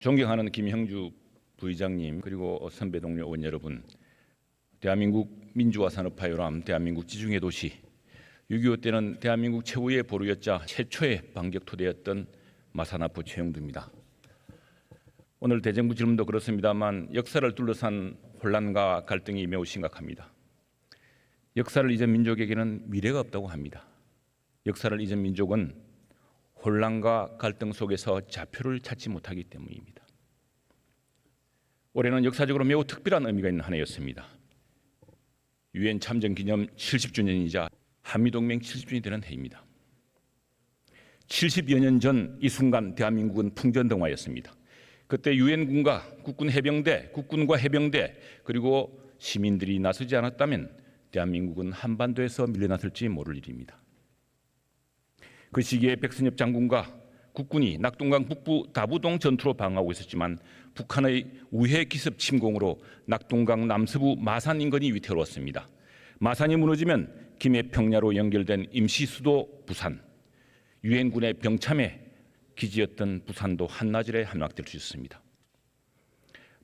존경하는 김형주 부의장님, 그리고 선배 동료 의원 여러분, 대한민국 민주화 산업화 요람, 대한민국 지중해 도시, 6.25 때는 대한민국 최후의 보루였자 최초의 반격토대였던 마산하포 최영두입니다. 오늘 대정부 질문도 그렇습니다만 역사를 둘러싼 혼란과 갈등이 매우 심각합니다. 역사를 잊은 민족에게는 미래가 없다고 합니다. 역사를 잊은 민족은 혼란과 갈등 속에서 좌표를 찾지 못하기 때문입니다. 올해는 역사적으로 매우 특별한 의미가 있는 한 해였습니다. 유엔 참전 기념 70주년이자 한미동맹 70주년이 되는 해입니다. 70여 년 전 이 순간 대한민국은 풍전등화였습니다. 그때 유엔군과 국군과 해병대 그리고 시민들이 나서지 않았다면 대한민국은 한반도에서 밀려났을지 모를 일입니다. 그 시기에 백선엽 장군과 국군이 낙동강 북부 다부동 전투로 방어하고 있었지만 북한의 우회 기습 침공으로 낙동강 남서부 마산 인근이 위태로웠습니다. 마산이 무너지면 김해평야로 연결된 임시 수도 부산, 유엔군의 병참의 기지였던 부산도 한나절에 함락될 수 있었습니다.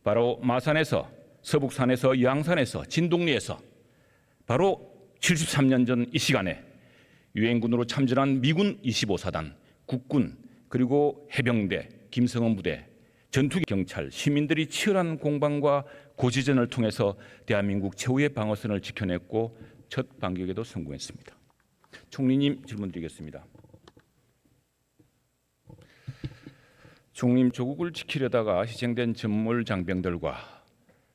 바로 마산에서, 서북산에서, 양산에서, 진동리에서 바로 73년 전 이 시간에 유엔군으로 참전한 미군 25사단, 국군, 그리고 해병대, 김성원 부대, 전투경찰, 시민들이 치열한 공방과 고지전을 통해서 대한민국 최후의 방어선을 지켜냈고 첫 반격에도 성공했습니다. 총리님 질문 드리겠습니다. 총리님, 조국을 지키려다가 희생된 전몰 장병들과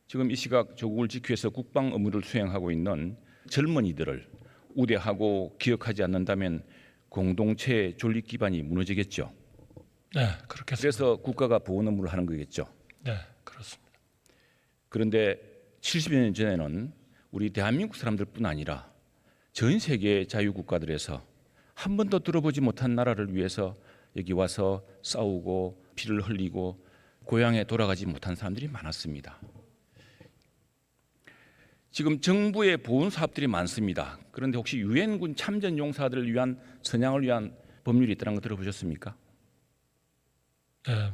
지금 이 시각 조국을 지키기 위해서 국방 의무를 수행하고 있는 젊은이들을 우대하고 기억하지 않는다면 공동체의 존립 기반이 무너지겠죠. 네, 그렇겠습니다. 그래서 국가가 보훈 업무를 하는 거겠죠. 네, 그렇습니다. 그런데 70여 년 전에는 우리 대한민국 사람들뿐 아니라 전 세계 자유국가들에서 한 번도 들어보지 못한 나라를 위해서 여기 와서 싸우고 피를 흘리고 고향에 돌아가지 못한 사람들이 많았습니다. 지금 정부의 보훈 사업들이 많습니다. 그런데 혹시 유엔군 참전 용사들을 위한 선양을 위한 법률이 있다는 거 들어보셨습니까? 네,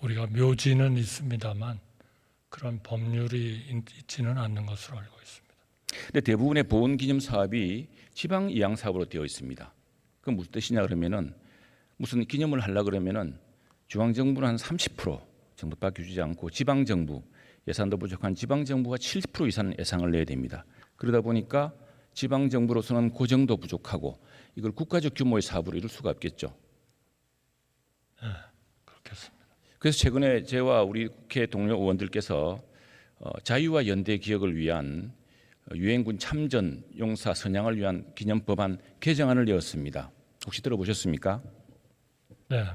우리가 묘지는 있습니다만 그런 법률이 있지는 않는 것으로 알고 있습니다. 근데 대부분의 보훈 기념 사업이 지방 이양 사업으로 되어 있습니다. 그 무슨 뜻이냐 그러면은 무슨 기념을 하려 그러면은 중앙 정부는 한 30% 정도밖에 주지 않고 지방 정부 예산도 부족한 지방 정부가 70% 이상 예산을 내야 됩니다. 그러다 보니까 지방 정부로서는 그 정도 부족하고 이걸 국가적 규모의 사업으로 이룰 수가 없겠죠. 네, 그렇겠습니다. 그래서 최근에 저와 우리 국회 동료 의원들께서 자유와 연대 기억을 위한 유엔군 참전 용사 선양을 위한 기념법안 개정안을 내었습니다. 혹시 들어보셨습니까? 네,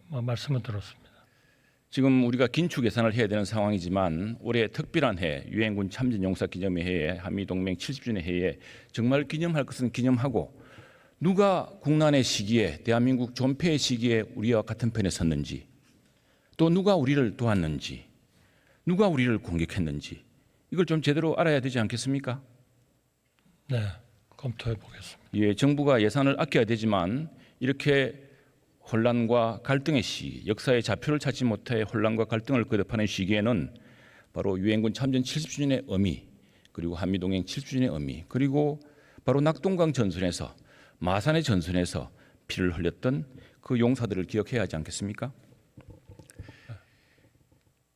말씀은 들었습니다. 지금 우리가 긴축 예산을 해야 되는 상황이지만 올해 특별한 해, 유엔군 참전 용사 기념의 해에 한미동맹 70주년 해에 정말 기념할 것은 기념하고 누가 국난의 시기에 대한민국 존폐의 시기에 우리와 같은 편에 섰는지 또 누가 우리를 도왔는지 누가 우리를 공격했는지 이걸 좀 제대로 알아야 되지 않겠습니까? 네, 검토해 보겠습니다. 예, 정부가 예산을 아껴야 되지만 이렇게 혼란과 갈등의 시기, 역사의 좌표를 찾지 못해 혼란과 갈등을 거듭하는 시기에는 바로 유엔군 참전 70주년의 의미, 그리고 한미동맹 70주년의 의미, 그리고 바로 낙동강 전선에서 마산의 전선에서 피를 흘렸던 그 용사들을 기억해야 하지 않겠습니까?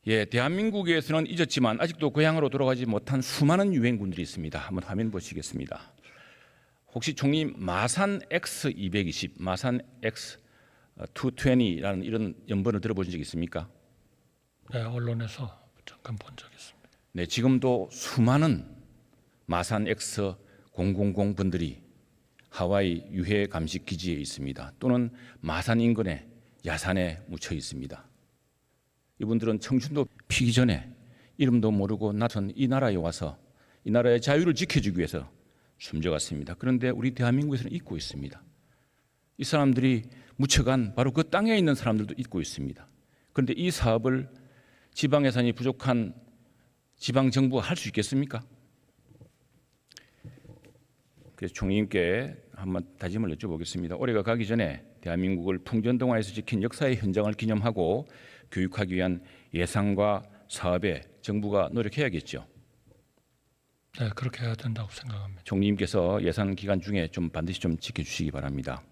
예, 대한민국에서는 잊었지만 아직도 고향으로 돌아가지 못한 수많은 유엔군들이 있습니다. 한번 화면 보시겠습니다. 혹시 총리 마산 X220, 마산 X220라는 이런 연번을 들어보신 적 있습니까? 네, 언론에서 잠깐 본 적 있습니다. 네, 지금도 수많은 마산 X000 분들이 하와이 유해 감식 기지에 있습니다. 또는 마산 인근의 야산에 묻혀 있습니다. 이분들은 청춘도 피기 전에 이름도 모르고 낯선 이 나라에 와서 이 나라의 자유를 지켜주기 위해서 숨져갔습니다. 그런데 우리 대한민국에서는 잊고 있습니다. 이 사람들이 묻혀간 바로 그 땅에 있는 사람들도 잊고 있습니다. 그런데 이 사업을 지방 예산이 부족한 지방 정부가 할 수 있겠습니까? 그래서 총리님께 한번 다짐을 여쭤보겠습니다. 올해가 가기 전에 대한민국을 풍전등화에서 지킨 역사의 현장을 기념하고 교육하기 위한 예산과 사업에 정부가 노력해야겠죠. 네, 그렇게 해야 된다고 생각합니다. 총리님께서 예산 기간 중에 좀 반드시 좀 지켜주시기 바랍니다.